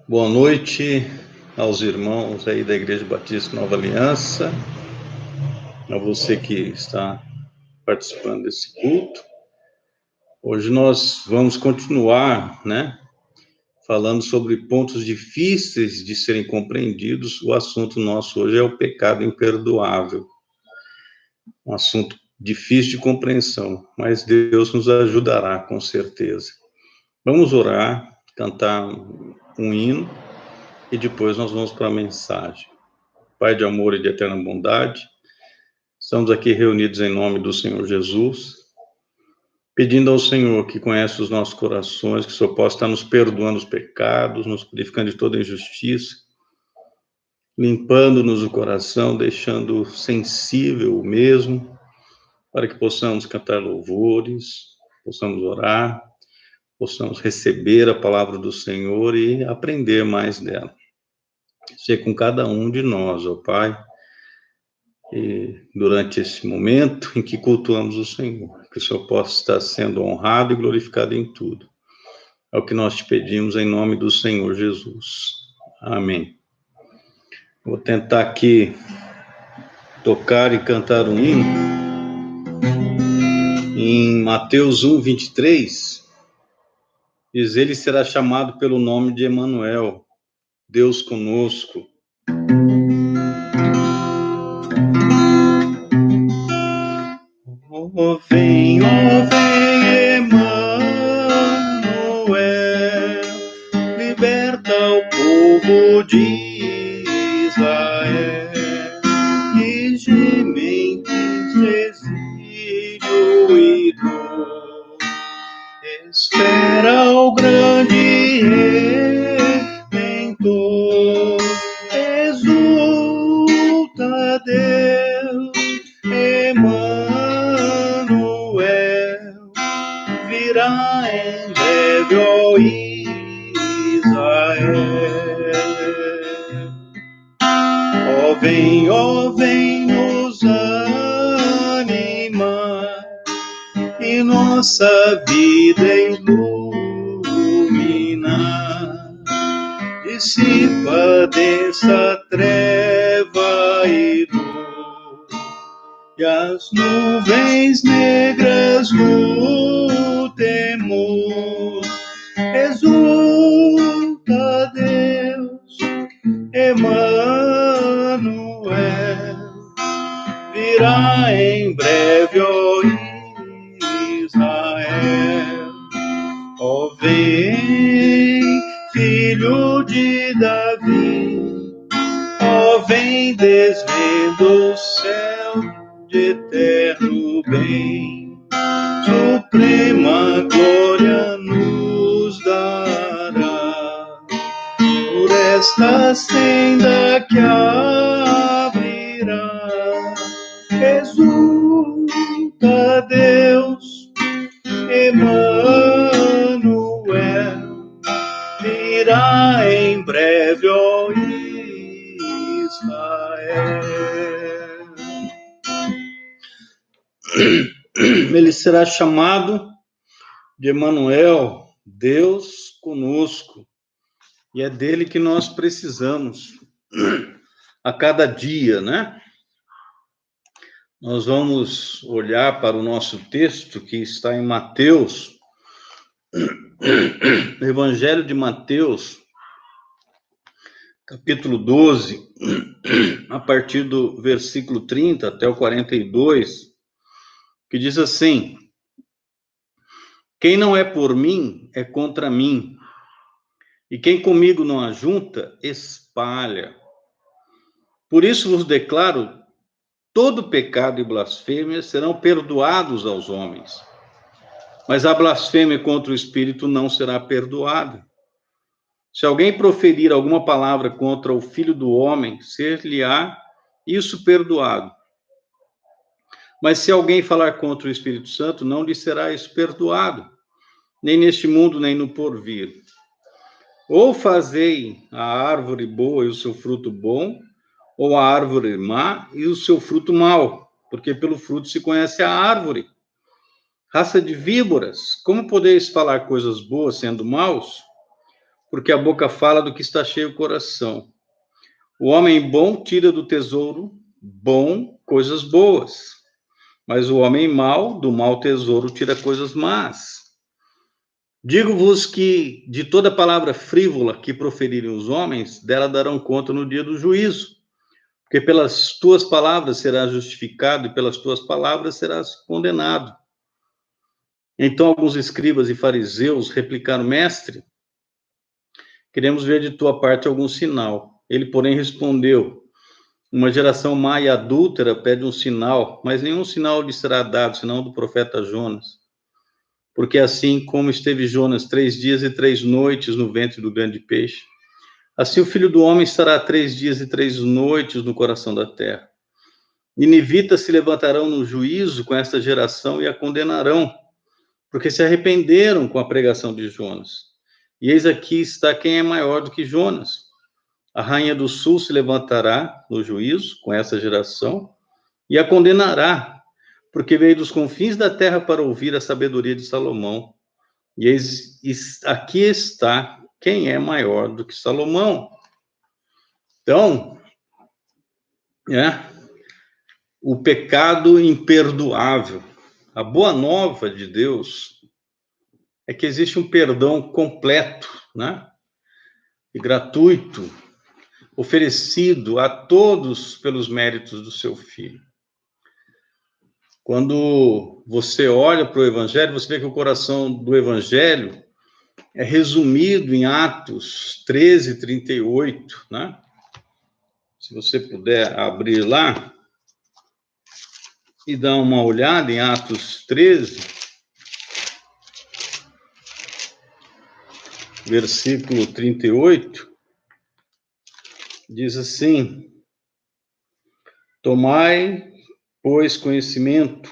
Boa noite aos irmãos aí da Igreja Batista Nova Aliança, a você que está participando desse culto. Hoje nós vamos continuar, falando sobre pontos difíceis de serem compreendidos. O assunto nosso hoje é o pecado imperdoável. Um assunto difícil de compreensão, mas Deus nos ajudará, com certeza. Vamos orar, cantar um hino e depois nós vamos para a mensagem. Pai de amor e de eterna bondade, estamos aqui reunidos em nome do Senhor Jesus, pedindo ao Senhor, que conhece os nossos corações, que o Senhor possa estar nos perdoando os pecados, nos purificando de toda injustiça, limpando-nos o coração, deixando sensível o mesmo, para que possamos cantar louvores, possamos orar, possamos receber a palavra do Senhor e aprender mais dela. Ser com cada um de nós, ó Pai, e durante esse momento em que cultuamos o Senhor, que o Senhor possa estar sendo honrado e glorificado em tudo. É o que nós te pedimos em nome do Senhor Jesus. Amém. Vou tentar aqui tocar e cantar um hino. Em Mateus 1, 23, diz: ele será chamado pelo nome de Emanuel, Deus conosco. Oh, vem, Emanuel, liberta o povo de Israel, de gementes de exílio e dor. Espera o grande Redentor, exulta Deus, Emanuel, virá em breve, ó Israel. Ó vem nos animar e nossa vida iluminar. Dissipa densa treva e dor, e as nuvens negras no temor. Exulta Deus, Emanuel, virá em breve, ó Israel. Ó vem, filho de Davi, ó vem, desvenda o céu de eterno bem, suprema glória nos dará, por esta senda que abrirá. Exulta Deus, Emanuel, virá em breve, ó Israel. Ele será chamado de Emanuel, Deus conosco, e é dele que nós precisamos a cada dia, Nós vamos olhar para o nosso texto que está em Mateus, Evangelho de Mateus, capítulo 12, a partir do versículo 30 até o 42, que diz assim: quem não é por mim é contra mim, e quem comigo não ajunta, espalha. Por isso vos declaro, todo pecado e blasfêmia serão perdoados aos homens, mas a blasfêmia contra o Espírito não será perdoada. Se alguém proferir alguma palavra contra o Filho do Homem, ser-lhe-á isso perdoado. Mas se alguém falar contra o Espírito Santo, não lhe será isso perdoado, nem neste mundo, nem no porvir. Ou fazei a árvore boa e o seu fruto bom, ou a árvore má e o seu fruto mau, porque pelo fruto se conhece a árvore. Raça de víboras, como podeis falar coisas boas sendo maus? porque a boca fala do que está cheio o coração. O homem bom tira do tesouro bom coisas boas, mas o homem mau, do mau tesouro, tira coisas más. Digo-vos que de toda palavra frívola que proferirem os homens, dela darão conta no dia do juízo. Porque pelas tuas palavras serás justificado e pelas tuas palavras serás condenado. Então alguns escribas e fariseus replicaram: Mestre, queremos ver de tua parte algum sinal. Ele, porém, respondeu: uma geração má e adúltera pede um sinal, mas nenhum sinal lhe será dado, senão do profeta Jonas. Porque assim como esteve Jonas 3 dias e 3 noites no ventre do grande peixe, assim o Filho do Homem estará 3 dias e 3 noites no coração da terra. Ninivitas se levantarão no juízo com esta geração e a condenarão, porque se arrependeram com a pregação de Jonas. E eis aqui está quem é maior do que Jonas. A rainha do sul se levantará no juízo com essa geração e a condenará, porque veio dos confins da terra para ouvir a sabedoria de Salomão. E eis aqui está quem é maior do que Salomão. Então, o pecado imperdoável. A boa nova de Deus é que existe um perdão completo, né? E gratuito, oferecido a todos pelos méritos do seu Filho. Quando você olha para o Evangelho, você vê que o coração do Evangelho é resumido em Atos 13, 38, né? Se você puder abrir lá e dar uma olhada em Atos 13, versículo 38, diz assim: tomai, pois, conhecimento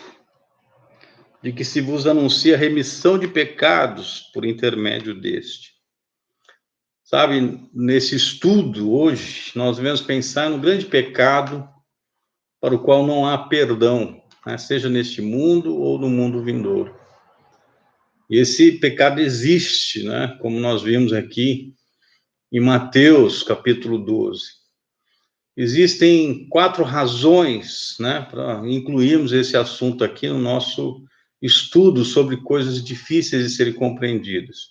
de que se vos anuncia remissão de pecados por intermédio deste. Sabe, nesse estudo hoje, nós devemos pensar no grande pecado para o qual não há perdão, né? Seja neste mundo ou no mundo vindouro. E esse pecado existe, né? Como nós vimos aqui em Mateus, capítulo 12. Existem 4 razões, né, para incluirmos esse assunto aqui no nosso estudo sobre coisas difíceis de serem compreendidas.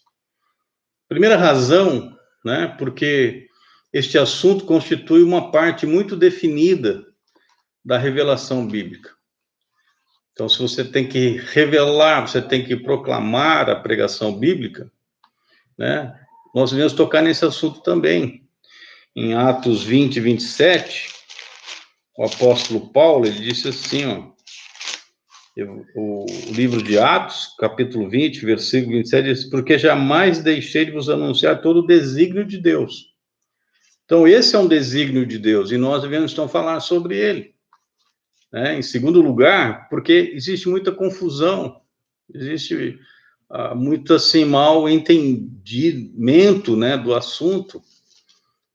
Primeira razão, né, porque este assunto constitui uma parte muito definida da revelação bíblica. Então, se você tem que revelar, você tem que proclamar a pregação bíblica, né, nós devemos tocar nesse assunto também. Em Atos 20, 27, o apóstolo Paulo, ele disse assim, o livro de Atos, capítulo 20, versículo 27, diz: porque jamais deixei de vos anunciar todo o desígnio de Deus. Então, esse é um desígnio de Deus, e nós devemos, então, falar sobre ele. Né? Em segundo lugar, porque existe muita confusão, existe muito, assim, mal entendimento, né, do assunto.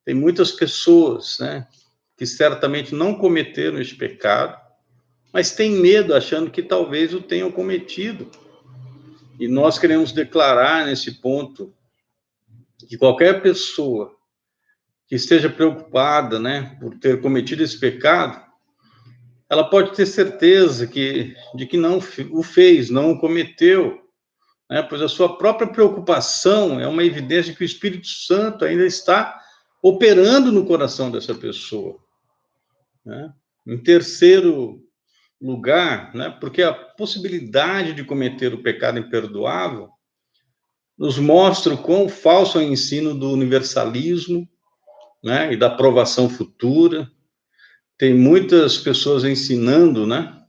Tem muitas pessoas, né, que certamente não cometeram este pecado, mas têm medo, achando que talvez o tenham cometido. E nós queremos declarar nesse ponto que qualquer pessoa que esteja preocupada, né, por ter cometido esse pecado, ela pode ter certeza de que não o fez, não o cometeu, né, pois a sua própria preocupação é uma evidência de que o Espírito Santo ainda está operando no coração dessa pessoa. Né? Em terceiro lugar, né, porque a possibilidade de cometer o pecado imperdoável nos mostra o quão falso é o ensino do universalismo, né, e da aprovação futura. Tem muitas pessoas ensinando, né,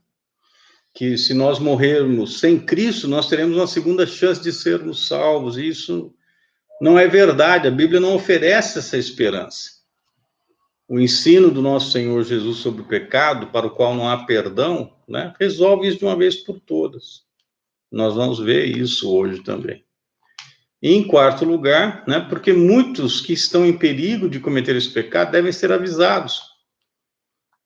que se nós morrermos sem Cristo, nós teremos uma segunda chance de sermos salvos, e isso não é verdade. A Bíblia não oferece essa esperança. O ensino do nosso Senhor Jesus sobre o pecado, para o qual não há perdão, né, resolve isso de uma vez por todas. Nós vamos ver isso hoje também. E, em quarto lugar, né, porque muitos que estão em perigo de cometer esse pecado devem ser avisados,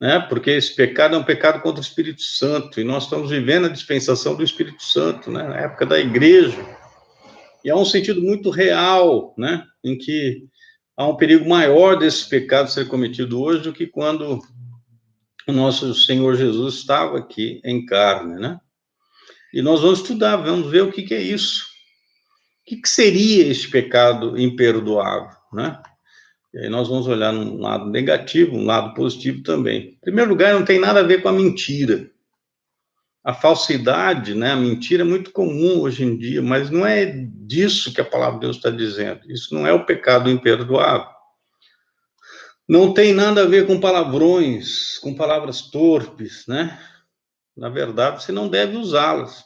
né, porque esse pecado é um pecado contra o Espírito Santo, e nós estamos vivendo a dispensação do Espírito Santo, né, na época da igreja. E há um sentido muito real, né, em que há um perigo maior desse pecado ser cometido hoje do que quando o nosso Senhor Jesus estava aqui em carne, né? E nós vamos estudar, vamos ver o que é isso. O que seria esse pecado imperdoável, né? E aí nós vamos olhar um lado negativo, um lado positivo também. Em primeiro lugar, não tem nada a ver com a mentira. A falsidade, né, a mentira é muito comum hoje em dia, mas não é disso que a palavra de Deus está dizendo. Isso não é o pecado imperdoável. Não tem nada a ver com palavrões, com palavras torpes, né? Na verdade, você não deve usá-las.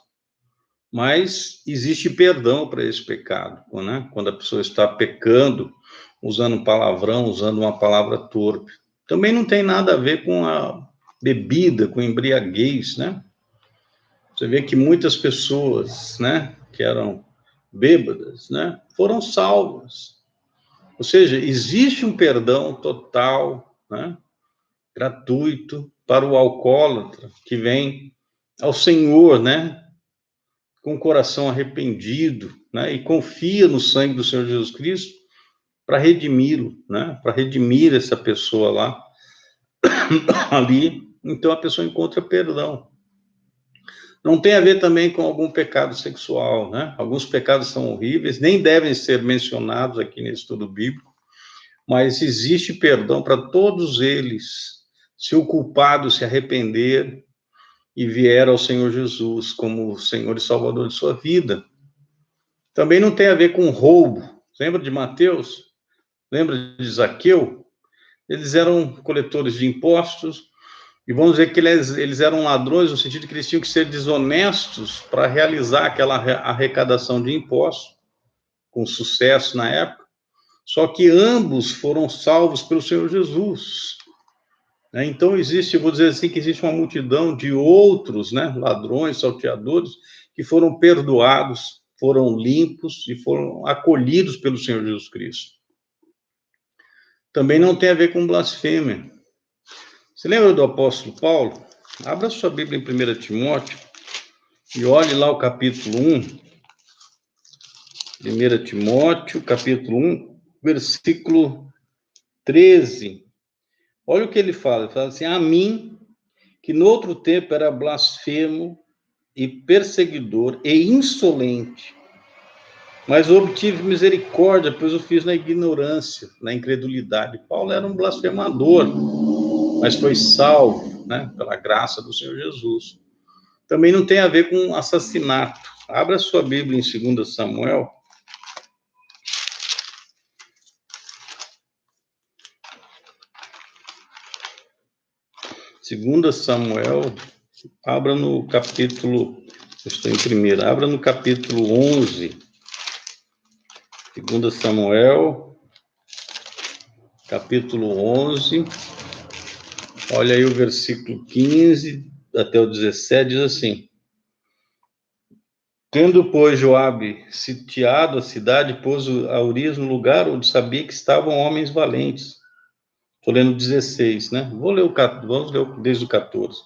Mas existe perdão para esse pecado, né? Quando a pessoa está pecando, usando palavrão, usando uma palavra torpe. Também não tem nada a ver com a bebida, com embriaguez, né? Você vê que muitas pessoas, né, que eram bêbadas, né, foram salvas. Ou seja, existe um perdão total, né, gratuito para o alcoólatra que vem ao Senhor, né, com o coração arrependido, né, e confia no sangue do Senhor Jesus Cristo para redimi-lo, né, para redimir essa pessoa lá, ali. Então a pessoa encontra perdão. Não tem a ver também com algum pecado sexual, né? Alguns pecados são horríveis, nem devem ser mencionados aqui nesse estudo bíblico, mas existe perdão para todos eles, se o culpado se arrepender e vier ao Senhor Jesus como Senhor e Salvador de sua vida. Também não tem a ver com roubo. Lembra de Mateus? Lembra de Zaqueu? Eles eram coletores de impostos, e vamos dizer que eles eram ladrões no sentido que eles tinham que ser desonestos para realizar aquela arrecadação de impostos, com sucesso na época. Só que ambos foram salvos pelo Senhor Jesus. Então existe, vou dizer assim, que existe uma multidão de outros, né, ladrões, salteadores, que foram perdoados, foram limpos e foram acolhidos pelo Senhor Jesus Cristo. Também não tem a ver com blasfêmia. Você lembra do apóstolo Paulo? Abra sua Bíblia em 1 Timóteo e olhe lá o capítulo 1. 1 Timóteo, capítulo 1, versículo 13. Olha o que ele fala. Ele fala assim: a mim, que no outro tempo era blasfemo e perseguidor e insolente, mas obtive misericórdia, pois o fiz na ignorância, na incredulidade. Paulo era um blasfemador, mas foi salvo, né, pela graça do Senhor Jesus. Também não tem a ver com assassinato. Abra sua Bíblia em 2 Samuel. 2 Samuel, abra no capítulo, eu estou em primeiro, abra no capítulo 11. 2 Samuel, capítulo 11, olha aí o versículo 15 até o 17, diz assim: tendo, pois, Joabe sitiado a cidade, pôs a Urias no lugar onde sabia que estavam homens valentes. Estou lendo 16, né? Vamos ler desde o 14.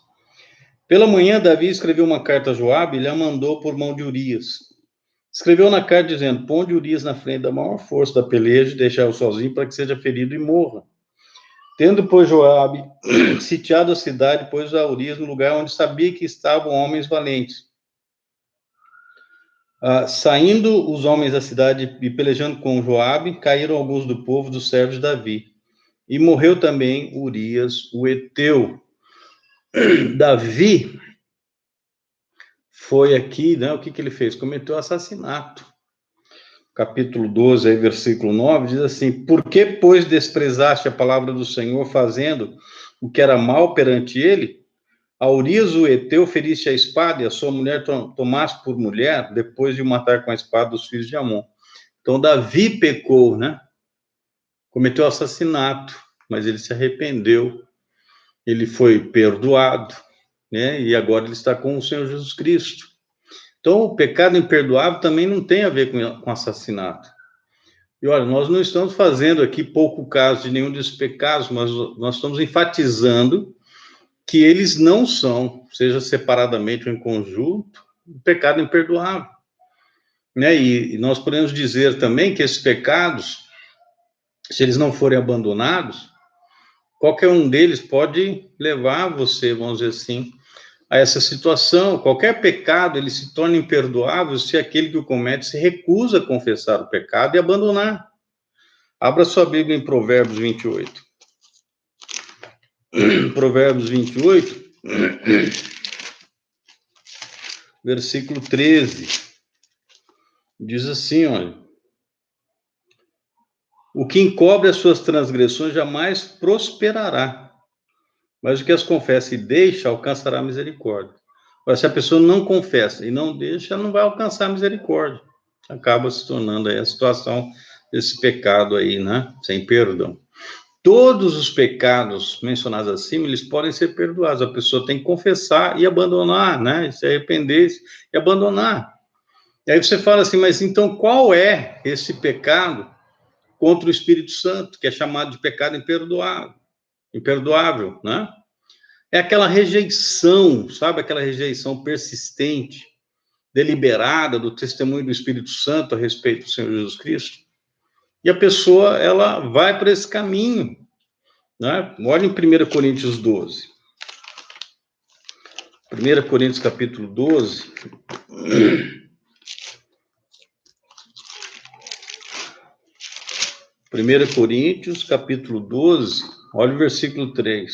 Pela manhã, Davi escreveu uma carta a Joabe e lhe a mandou por mão de Urias. Escreveu na carta dizendo: ponde Urias na frente da maior força da peleja e deixá-o sozinho para que seja ferido e morra. Tendo, pois, Joabe sitiado a cidade, pôs a Urias no lugar onde sabia que estavam homens valentes. Saindo os homens da cidade e pelejando com Joabe, caíram alguns do povo dos servos de Davi. E morreu também Urias, o heteu. Davi foi aqui, né? O que ele fez? Cometeu assassinato. Capítulo 12, aí, versículo 9, diz assim: por que, pois, desprezaste a palavra do Senhor, fazendo o que era mal perante ele? A Urias, o heteu, feriste a espada, e a sua mulher tomaste por mulher, depois de matar com a espada os filhos de Amon. Então, Davi pecou, né? Cometeu assassinato, mas ele se arrependeu, ele foi perdoado, né? E agora ele está com o Senhor Jesus Cristo. Então, o pecado imperdoável também não tem a ver com assassinato. E olha, nós não estamos fazendo aqui pouco caso de nenhum desses pecados, mas nós estamos enfatizando que eles não são, seja separadamente ou em conjunto, um pecado imperdoável. né? E nós podemos dizer também que esses pecados, se eles não forem abandonados, qualquer um deles pode levar você, vamos dizer assim, a essa situação. Qualquer pecado, ele se torna imperdoável se aquele que o comete se recusa a confessar o pecado e abandonar. Abra sua Bíblia em Provérbios 28. Provérbios 28, versículo 13. Diz assim, olha: o que encobre as suas transgressões jamais prosperará, mas o que as confessa e deixa alcançará misericórdia. Mas se a pessoa não confessa e não deixa, ela não vai alcançar misericórdia. Acaba se tornando aí a situação desse pecado aí, né? Sem perdão. Todos os pecados mencionados acima, eles podem ser perdoados. A pessoa tem que confessar e abandonar, né? Se arrepender e abandonar. E aí você fala assim, mas então qual é esse pecado contra o Espírito Santo, que é chamado de pecado imperdoável, né? É aquela rejeição, sabe? Aquela rejeição persistente, deliberada do testemunho do Espírito Santo a respeito do Senhor Jesus Cristo. E a pessoa, ela vai para esse caminho, né? Olha em 1 Coríntios 12. 1 Coríntios capítulo 12. 1 Coríntios capítulo 12, olha o versículo 3.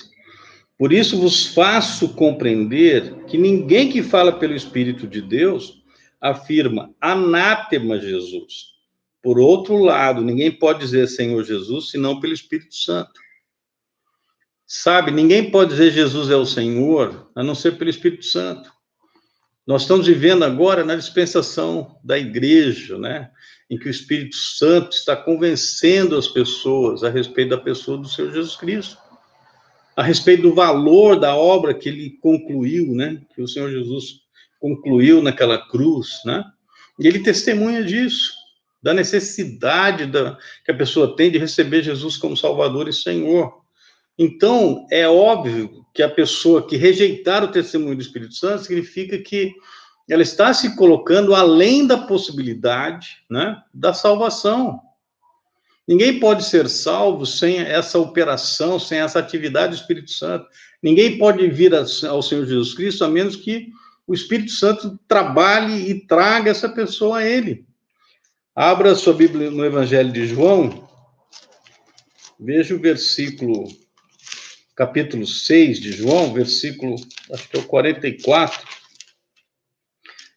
Por isso vos faço compreender que ninguém que fala pelo Espírito de Deus afirma anátema Jesus. Por outro lado, ninguém pode dizer Senhor Jesus senão pelo Espírito Santo. Sabe, ninguém pode dizer Jesus é o Senhor a não ser pelo Espírito Santo. Nós estamos vivendo agora na dispensação da igreja, né? Em que o Espírito Santo está convencendo as pessoas a respeito da pessoa do Senhor Jesus Cristo, a respeito do valor da obra que ele concluiu, né? Que o Senhor Jesus concluiu naquela cruz, né? E ele testemunha disso, da necessidade que a pessoa tem de receber Jesus como Salvador e Senhor. Então, é óbvio que a pessoa que rejeitar o testemunho do Espírito Santo significa que ela está se colocando além da possibilidade, né, da salvação. Ninguém pode ser salvo sem essa operação, sem essa atividade do Espírito Santo. Ninguém pode vir ao Senhor Jesus Cristo a menos que o Espírito Santo trabalhe e traga essa pessoa a ele. Abra sua Bíblia no Evangelho de João, veja o versículo, capítulo 6 de João, versículo, acho que é o 44.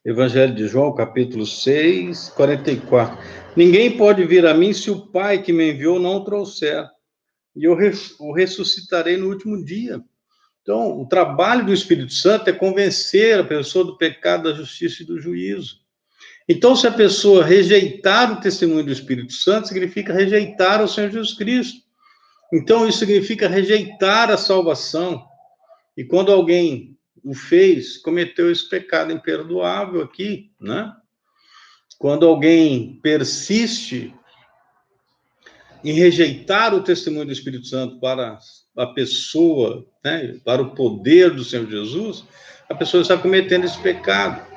Evangelho de João, capítulo 6, 44. Ninguém pode vir a mim se o Pai que me enviou não o trouxer, e eu o ressuscitarei no último dia. Então, o trabalho do Espírito Santo é convencer a pessoa do pecado, da justiça e do juízo. Então, se a pessoa rejeitar o testemunho do Espírito Santo, significa rejeitar o Senhor Jesus Cristo. Então, isso significa rejeitar a salvação. E quando alguém o fez, cometeu esse pecado imperdoável aqui, né? Quando alguém persiste em rejeitar o testemunho do Espírito Santo para a pessoa, né, para o poder do Senhor Jesus, a pessoa está cometendo esse pecado.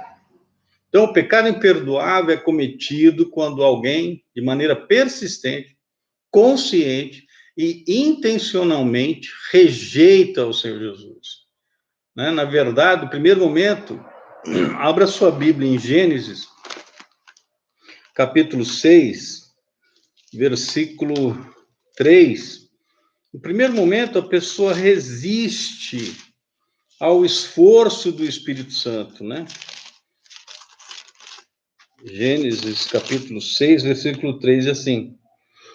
Então, o pecado imperdoável é cometido quando alguém, de maneira persistente, consciente e intencionalmente rejeita o Senhor Jesus. Né? Na verdade, no primeiro momento, abra sua Bíblia em Gênesis, capítulo 6, versículo 3. No primeiro momento, a pessoa resiste ao esforço do Espírito Santo, né? Gênesis, capítulo 6, versículo 3, assim: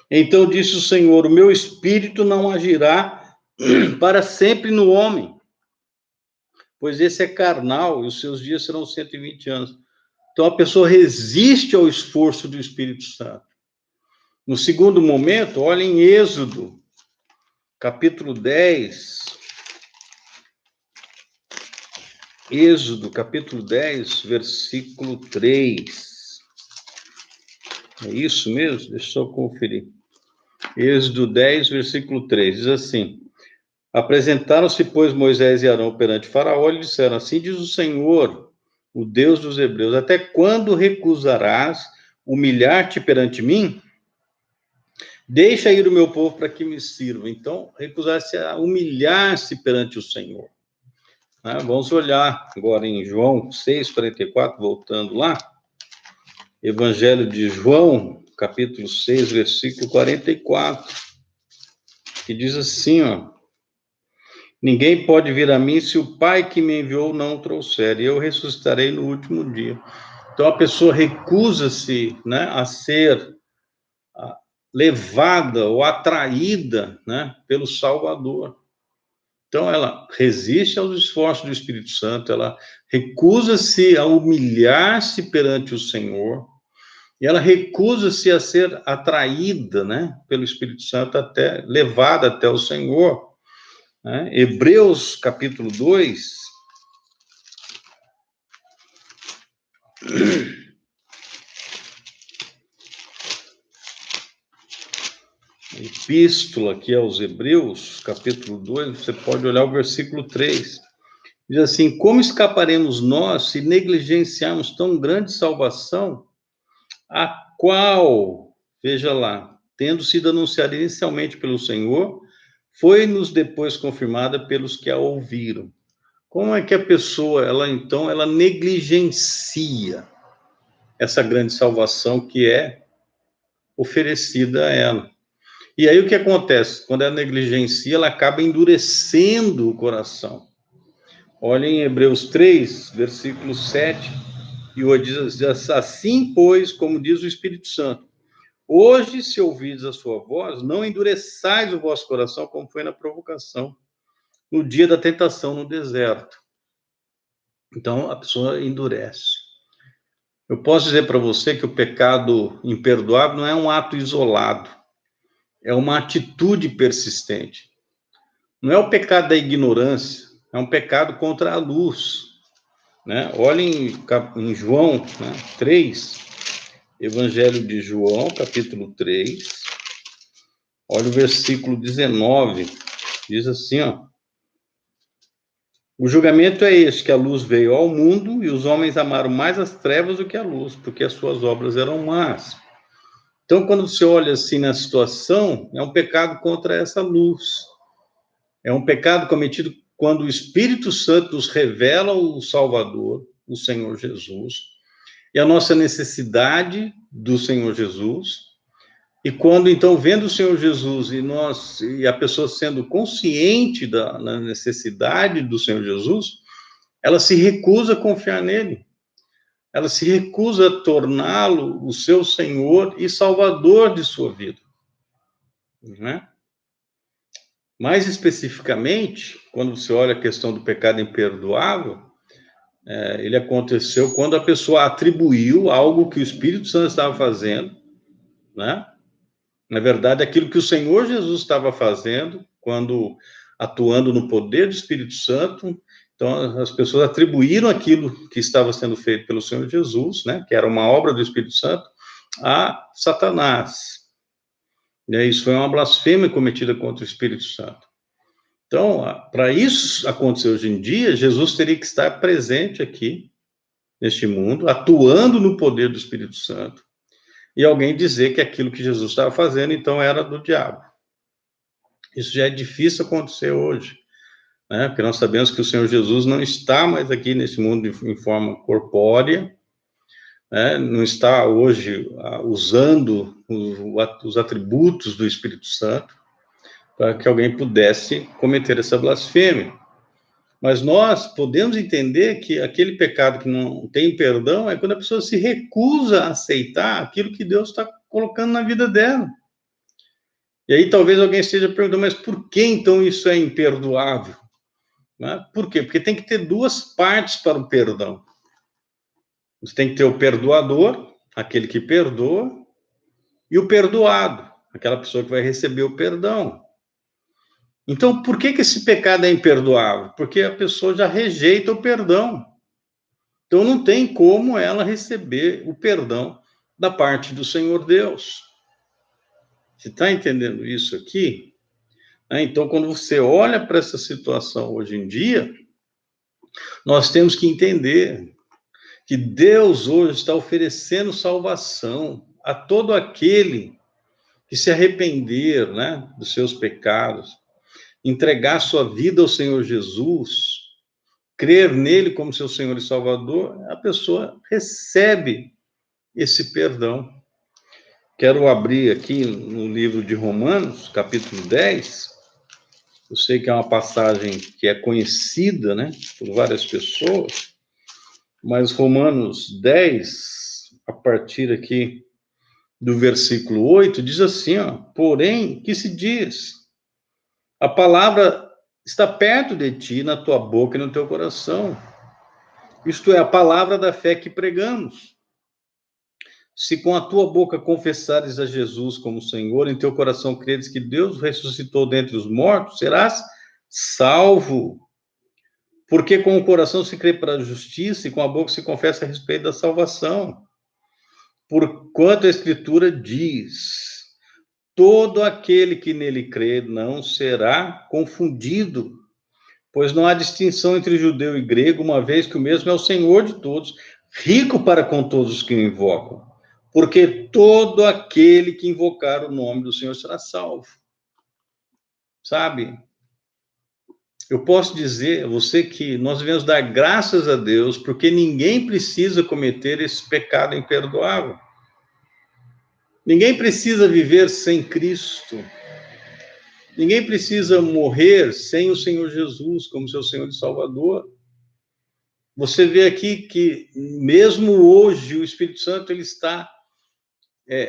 então disse o Senhor, o meu espírito não agirá para sempre no homem, pois esse é carnal e os seus dias serão 120 anos. Então a pessoa resiste ao esforço do Espírito Santo. No segundo momento, olha em Êxodo, capítulo 10. Êxodo, capítulo 10, versículo 3. É isso mesmo? Deixa eu conferir. Êxodo 10, versículo 3, diz assim: apresentaram-se, pois, Moisés e Arão perante Faraó e lhe disseram, assim diz o Senhor, o Deus dos hebreus, até quando recusarás humilhar-te perante mim? Deixa ir o meu povo para que me sirva. Então, recusar-se a humilhar-se perante o Senhor. Vamos olhar agora em João 6,44, voltando lá. Evangelho de João, capítulo 6, versículo 44, que diz assim, ó: ninguém pode vir a mim se o Pai que me enviou não o trouxer, e eu ressuscitarei no último dia. Então, a pessoa recusa-se, né, a ser levada ou atraída, né, pelo Salvador. Então, ela resiste aos esforços do Espírito Santo, ela recusa-se a humilhar-se perante o Senhor, e ela recusa-se a ser atraída, né, pelo Espírito Santo, levada até o Senhor. Né? Hebreus, capítulo 2, epístola aqui aos Hebreus, capítulo 2, você pode olhar o versículo 3. Diz assim: como escaparemos nós se negligenciarmos tão grande salvação, a qual, veja lá, tendo sido anunciada inicialmente pelo Senhor, foi-nos depois confirmada pelos que a ouviram. Como é que a pessoa, ela negligencia essa grande salvação que é oferecida a ela? E aí o que acontece? Quando ela negligencia, ela acaba endurecendo o coração. Olha em Hebreus 3, versículo 7 e 8, diz assim, pois, como diz o Espírito Santo, hoje, se ouvides a sua voz, não endureçais o vosso coração, como foi na provocação, no dia da tentação no deserto. Então, a pessoa endurece. Eu posso dizer para você que o pecado imperdoável não é um ato isolado, é uma atitude persistente. Não é o pecado da ignorância, é um pecado contra a luz. Né? Olhem em João, né, 3, Evangelho de João, capítulo 3, olha o versículo 19, diz assim, ó: o julgamento é este, que a luz veio ao mundo e os homens amaram mais as trevas do que a luz, porque as suas obras eram más. Então, quando você olha assim na situação, é um pecado contra essa luz. É um pecado cometido quando o Espírito Santo nos revela o Salvador, o Senhor Jesus, e a nossa necessidade do Senhor Jesus. E quando, então, vendo o Senhor Jesus e a pessoa sendo consciente da necessidade do Senhor Jesus, ela se recusa a confiar nele. Ela se recusa a torná-lo o seu Senhor e Salvador de sua vida. Né? Mais especificamente, quando você olha a questão do pecado imperdoável, ele aconteceu quando a pessoa atribuiu algo que o Espírito Santo estava fazendo, né? Na verdade, aquilo que o Senhor Jesus estava fazendo, quando atuando no poder do Espírito Santo, então as pessoas atribuíram aquilo que estava sendo feito pelo Senhor Jesus, né, que era uma obra do Espírito Santo, a Satanás. E isso foi uma blasfêmia cometida contra o Espírito Santo. Então, para isso acontecer hoje em dia, Jesus teria que estar presente aqui, neste mundo, atuando no poder do Espírito Santo, e alguém dizer que aquilo que Jesus estava fazendo, então, era do diabo. Isso já é difícil acontecer hoje, né? Porque nós sabemos que o Senhor Jesus não está mais aqui nesse mundo em forma corpórea, né? Não está hoje usando os atributos do Espírito Santo para que alguém pudesse cometer essa blasfêmia. Mas nós podemos entender que aquele pecado que não tem perdão é quando a pessoa se recusa a aceitar aquilo que Deus está colocando na vida dela. E aí talvez alguém esteja perguntando, mas por que então isso é imperdoável? Né? Por quê? Porque tem que ter duas partes para o perdão. Você tem que ter o perdoador, aquele que perdoa, e o perdoado, aquela pessoa que vai receber o perdão. Então, por que esse pecado é imperdoável? Porque a pessoa já rejeita o perdão. Então, não tem como ela receber o perdão da parte do Senhor Deus. Você está entendendo isso aqui? Então, quando você olha para essa situação hoje em dia, nós temos que entender que Deus hoje está oferecendo salvação a todo aquele que se arrepender, né, dos seus pecados, entregar sua vida ao Senhor Jesus, crer nele como seu Senhor e Salvador, a pessoa recebe esse perdão. Quero abrir aqui no livro de Romanos, capítulo 10. Eu sei que é uma passagem que é conhecida, né, por várias pessoas, mas Romanos 10, a partir aqui do versículo 8, diz assim, ó, porém, que se diz? A palavra está perto de ti, na tua boca e no teu coração. Isto é, a palavra da fé que pregamos. Se com a tua boca confessares a Jesus como Senhor, em teu coração creres que Deus ressuscitou dentre os mortos, serás salvo. Porque com o coração se crê para a justiça e com a boca se confessa a respeito da salvação. Porquanto a Escritura diz, todo aquele que nele crê não será confundido, pois não há distinção entre judeu e grego, uma vez que o mesmo é o Senhor de todos, rico para com todos os que o invocam. Porque todo aquele que invocar o nome do Senhor será salvo. Sabe? Eu posso dizer a você que nós devemos dar graças a Deus, porque ninguém precisa cometer esse pecado imperdoável. Ninguém precisa viver sem Cristo. Ninguém precisa morrer sem o Senhor Jesus como seu Senhor e Salvador. Você vê aqui que, mesmo hoje, o Espírito Santo ele está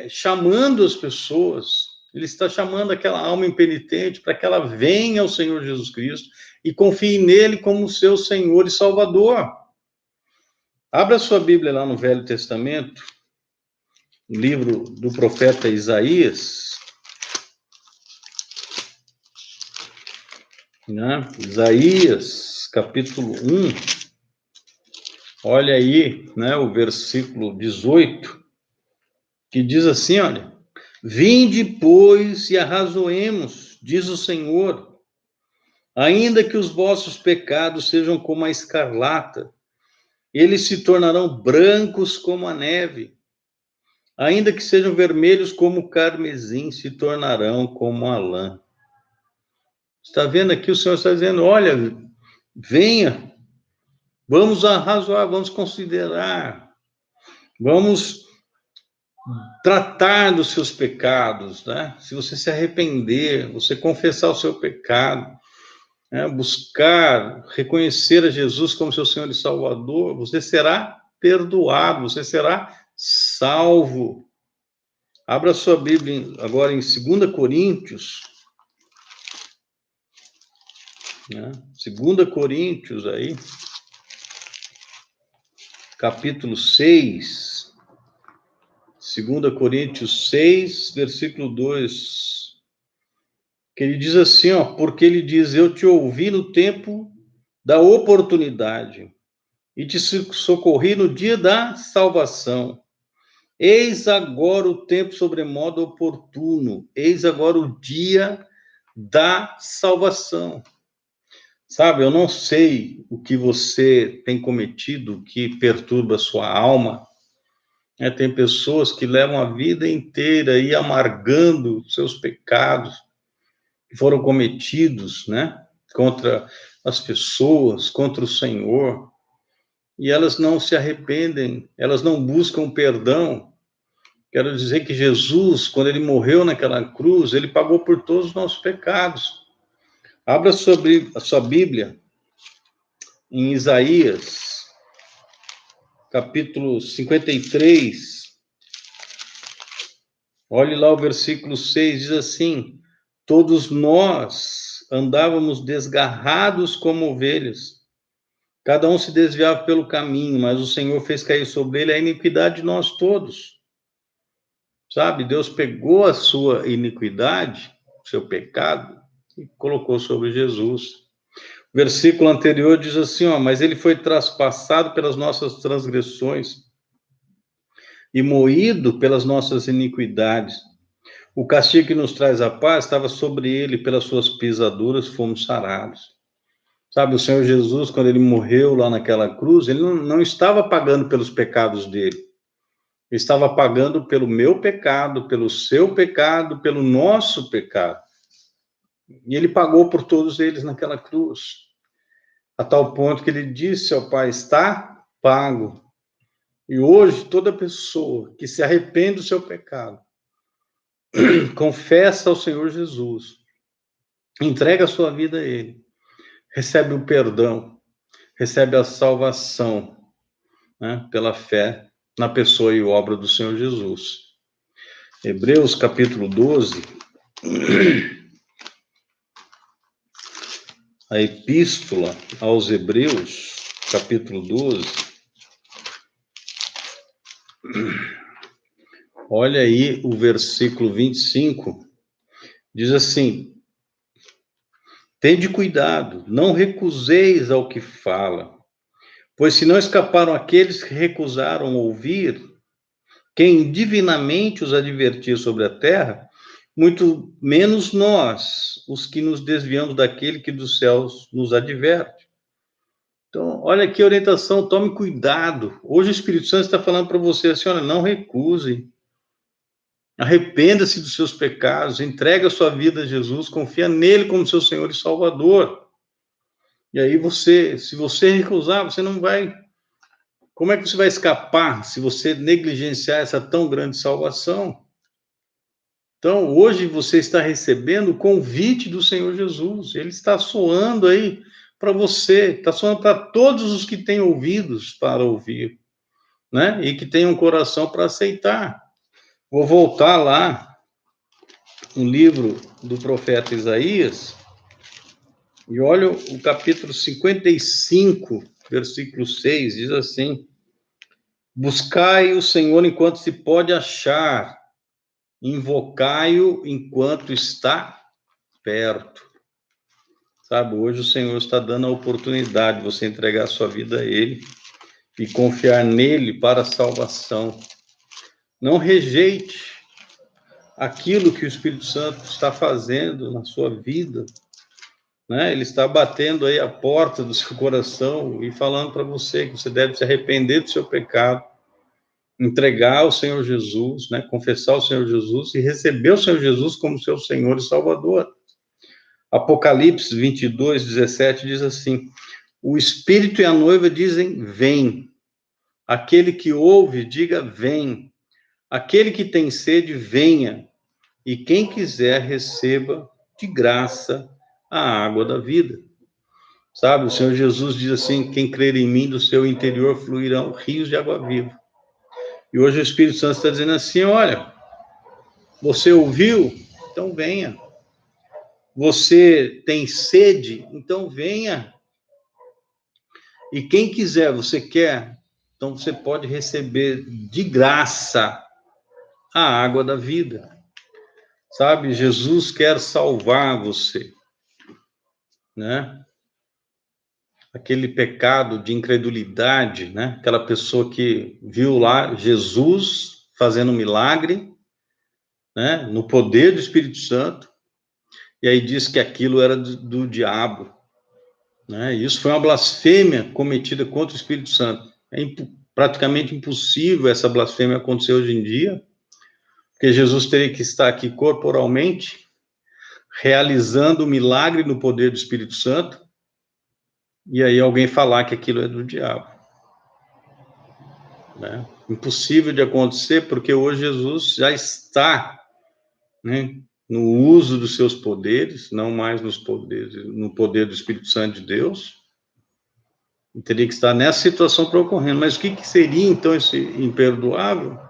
chamando as pessoas, ele está chamando aquela alma impenitente para que ela venha ao Senhor Jesus Cristo e confie nele como seu Senhor e Salvador. Abra sua Bíblia lá no Velho Testamento, no livro do profeta Isaías, né? Isaías, capítulo 1, olha aí, né, o versículo 18, que diz assim, olha, vinde, pois, e arrazoemos, diz o Senhor, ainda que os vossos pecados sejam como a escarlata, eles se tornarão brancos como a neve, ainda que sejam vermelhos como o carmesim, se tornarão como a lã. Está vendo aqui, o Senhor está dizendo, olha, venha, vamos arrazoar, vamos considerar, vamos tratar dos seus pecados, né? Se você se arrepender, você confessar o seu pecado, né? Buscar, reconhecer a Jesus como seu Senhor e Salvador, você será perdoado, você será salvo. Abra sua Bíblia agora em 2 Coríntios, né? 2 Coríntios aí, capítulo 6, 2 Coríntios 6, versículo 2, que ele diz assim, ó, porque ele diz, eu te ouvi no tempo da oportunidade e te socorri no dia da salvação. Eis agora o tempo sobremodo oportuno, eis agora o dia da salvação. Sabe, eu não sei o que você tem cometido que perturba a sua alma. Tem pessoas que levam a vida inteira aí amargando seus pecados que foram cometidos, né, contra as pessoas, contra o Senhor, e elas não se arrependem, elas não buscam perdão. Quero dizer que Jesus, quando ele morreu naquela cruz, ele pagou por todos os nossos pecados. Abra a sua Bíblia em Isaías, capítulo 53. Olhe lá o versículo 6, diz assim, todos nós andávamos desgarrados como ovelhas, cada um se desviava pelo caminho, mas o Senhor fez cair sobre ele a iniquidade de nós todos. Sabe, Deus pegou a sua iniquidade, o seu pecado, e colocou sobre Jesus. O versículo anterior diz assim, ó, mas ele foi traspassado pelas nossas transgressões e moído pelas nossas iniquidades. O castigo que nos traz a paz estava sobre ele, pelas suas pisaduras fomos sarados. Sabe, o Senhor Jesus, quando ele morreu lá naquela cruz, ele não estava pagando pelos pecados dele. Ele estava pagando pelo meu pecado, pelo seu pecado, pelo nosso pecado. E ele pagou por todos eles naquela cruz. A tal ponto que ele disse ao Pai, está pago. E hoje, toda pessoa que se arrepende do seu pecado, confessa ao Senhor Jesus, entrega a sua vida a Ele, recebe o perdão, recebe a salvação, né, pela fé na pessoa e obra do Senhor Jesus. Hebreus capítulo 12, a epístola aos Hebreus, capítulo 12, olha aí o versículo 25, diz assim: tende cuidado, não recuseis ao que fala, pois se não escaparam aqueles que recusaram ouvir, quem divinamente os advertia sobre a terra, muito menos nós, os que nos desviamos daquele que dos céus nos adverte. Então, olha aqui a orientação, tome cuidado. Hoje o Espírito Santo está falando para você assim, olha, não recuse. Arrependa-se dos seus pecados, entrega a sua vida a Jesus, confia nele como seu Senhor e Salvador. E aí se você recusar, você não vai... Como é que você vai escapar se você negligenciar essa tão grande salvação? Então, hoje você está recebendo o convite do Senhor Jesus. Ele está soando aí para você, está soando para todos os que têm ouvidos para ouvir, né? E que têm um coração para aceitar. Vou voltar lá no livro do profeta Isaías e olha o capítulo 55, versículo 6, diz assim: buscai o Senhor enquanto se pode achar, invocai-o enquanto está perto. Sabe, hoje o Senhor está dando a oportunidade de você entregar a sua vida a Ele e confiar nele para a salvação. Não rejeite aquilo que o Espírito Santo está fazendo na sua vida, né? Ele está batendo aí a porta do seu coração e falando para você que você deve se arrepender do seu pecado, entregar ao Senhor Jesus, né? Confessar o Senhor Jesus e receber o Senhor Jesus como seu Senhor e Salvador. Apocalipse 22, 17 diz assim: o Espírito e a noiva dizem, vem. Aquele que ouve, diga, vem. Aquele que tem sede, venha. E quem quiser, receba de graça a água da vida. Sabe, o Senhor Jesus diz assim, quem crer em mim, do seu interior fluirão rios de água viva. E hoje o Espírito Santo está dizendo assim, olha, você ouviu? Então venha. Você tem sede? Então venha. E quem quiser, você quer? Então você pode receber de graça a água da vida. Sabe, Jesus quer salvar você, né? Aquele pecado de incredulidade, né? Aquela pessoa que viu lá Jesus fazendo um milagre, né? No poder do Espírito Santo, e aí diz que aquilo era do diabo, né? E isso foi uma blasfêmia cometida contra o Espírito Santo. É praticamente impossível essa blasfêmia acontecer hoje em dia, porque Jesus teria que estar aqui corporalmente, realizando o milagre no poder do Espírito Santo, e aí alguém falar que aquilo é do diabo, né? Impossível de acontecer, porque hoje Jesus já está, né, no uso dos seus poderes, não mais no poder do Espírito Santo de Deus, e teria que estar nessa situação para ocorrendo. Mas o que seria, então, esse imperdoável?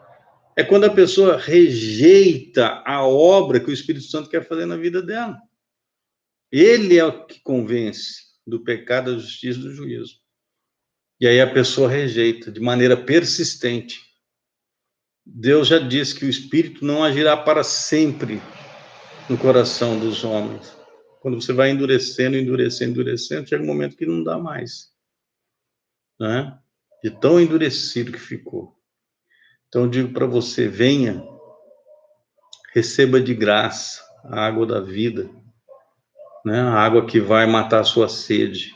É quando a pessoa rejeita a obra que o Espírito Santo quer fazer na vida dela. Ele é o que convence do pecado, da justiça e do juízo. E aí a pessoa rejeita de maneira persistente. Deus já disse que o Espírito não agirá para sempre no coração dos homens. Quando você vai endurecendo, chega um momento que não dá mais, né? De tão endurecido que ficou. Então eu digo para você, venha, receba de graça a água da vida, né? A água que vai matar a sua sede.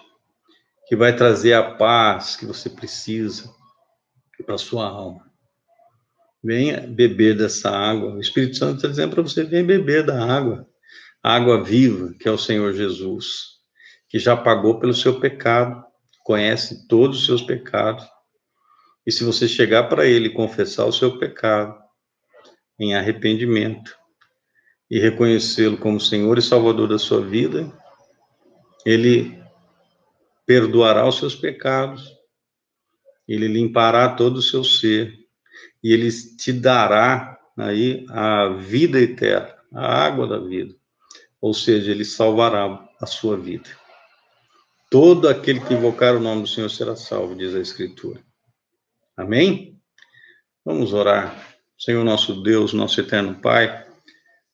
que vai trazer a paz que você precisa para a sua alma. Venha beber dessa água. O Espírito Santo está dizendo para você, venha beber da água. A água viva, que é o Senhor Jesus, que já pagou pelo seu pecado, conhece todos os seus pecados. E se você chegar para Ele e confessar o seu pecado em arrependimento e reconhecê-lo como Senhor e Salvador da sua vida, Ele perdoará os seus pecados, Ele limpará todo o seu ser, e Ele te dará aí a vida eterna, a água da vida. Ou seja, Ele salvará a sua vida. Todo aquele que invocar o nome do Senhor será salvo, diz a Escritura. Amém? Vamos orar. Senhor nosso Deus, nosso eterno Pai,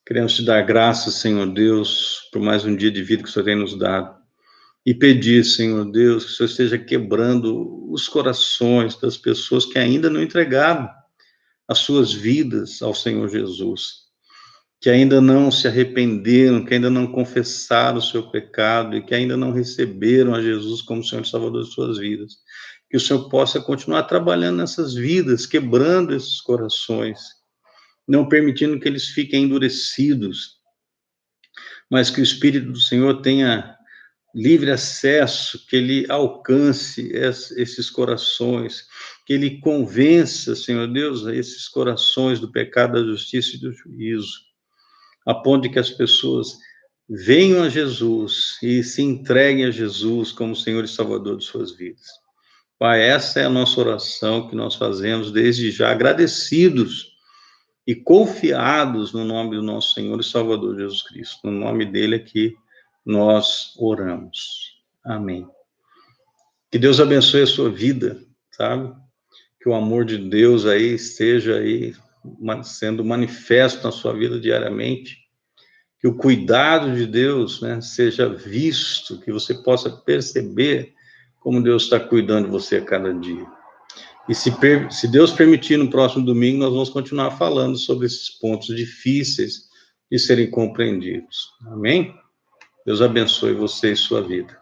queremos te dar graças, Senhor Deus, por mais um dia de vida que o Senhor tem nos dado. E pedir, Senhor Deus, que o Senhor esteja quebrando os corações das pessoas que ainda não entregaram as suas vidas ao Senhor Jesus, que ainda não se arrependeram, que ainda não confessaram o seu pecado e que ainda não receberam a Jesus como Senhor e Salvador de suas vidas. Que o Senhor possa continuar trabalhando nessas vidas, quebrando esses corações, não permitindo que eles fiquem endurecidos, mas que o Espírito do Senhor tenha livre acesso, que Ele alcance esses corações, que Ele convença, Senhor Deus, esses corações do pecado, da justiça e do juízo, a ponto de que as pessoas venham a Jesus e se entreguem a Jesus como Senhor e Salvador de suas vidas. Pai, essa é a nossa oração que nós fazemos desde já, agradecidos e confiados no nome do nosso Senhor e Salvador Jesus Cristo. No nome dele é que nós oramos. Amém. Que Deus abençoe a sua vida, sabe? Que o amor de Deus aí esteja aí sendo manifesto na sua vida diariamente. Que o cuidado de Deus, né, seja visto, que você possa perceber como Deus está cuidando de você a cada dia. E se Deus permitir, no próximo domingo, nós vamos continuar falando sobre esses pontos difíceis de serem compreendidos. Amém? Deus abençoe você e sua vida.